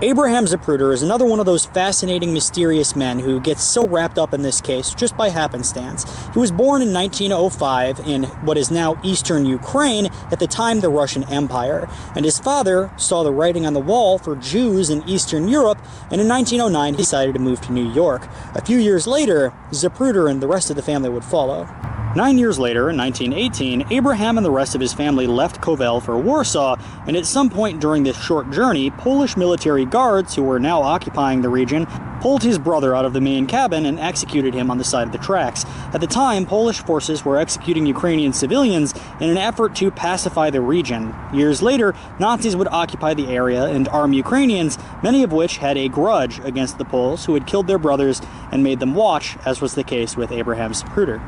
Abraham Zapruder is another one of those fascinating, mysterious men who gets so wrapped up in this case just by happenstance. He was born in 1905 in what is now eastern Ukraine, at the time the Russian Empire, and his father saw the writing on the wall for Jews in Eastern Europe, and in 1909 he decided to move to New York. A few years later, Zapruder and the rest of the family would follow. 9 years later, in 1918, Abraham and the rest of his family left Kovel for Warsaw, and at some point during this short journey, Polish military guards, who were now occupying the region, pulled his brother out of the main cabin and executed him on the side of the tracks. At the time, Polish forces were executing Ukrainian civilians in an effort to pacify the region. Years later, Nazis would occupy the area and arm Ukrainians, many of which had a grudge against the Poles who had killed their brothers and made them watch, as was the case with Abraham Zapruder.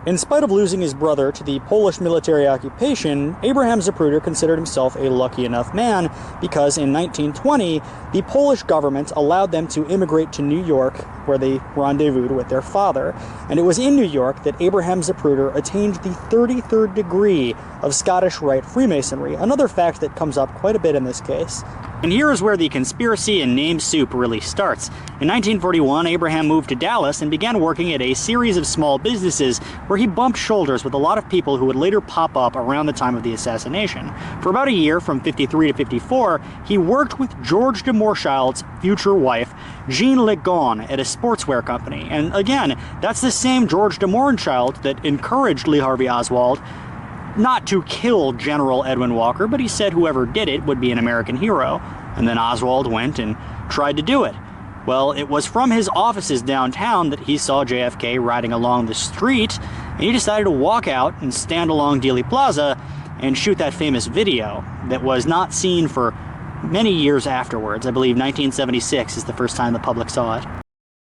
In spite of losing his brother to the Polish military occupation, Abraham Zapruder considered himself a lucky enough man because in 1920, the Polish government allowed them to immigrate to New York, where they rendezvoused with their father. And it was in New York that Abraham Zapruder attained the 33rd degree of Scottish Rite Freemasonry, another fact that comes up quite a bit in this case. And here is where the conspiracy and name soup really starts. In 1941, Abraham moved to Dallas and began working at a series of small businesses where he bumped shoulders with a lot of people who would later pop up around the time of the assassination. For about a year, from 53 to 54, he worked with George de Moorschild's future wife, Jean Le Gon, at a sportswear company. And again, that's the same George de Moorschildt that encouraged Lee Harvey Oswald not to kill General Edwin Walker, but he said whoever did it would be an American hero. And then Oswald went and tried to do it. Well, it was from his offices downtown that he saw JFK riding along the street, and he decided to walk out and stand along Dealey Plaza and shoot that famous video that was not seen for many years afterwards. I believe 1976 is the first time the public saw it.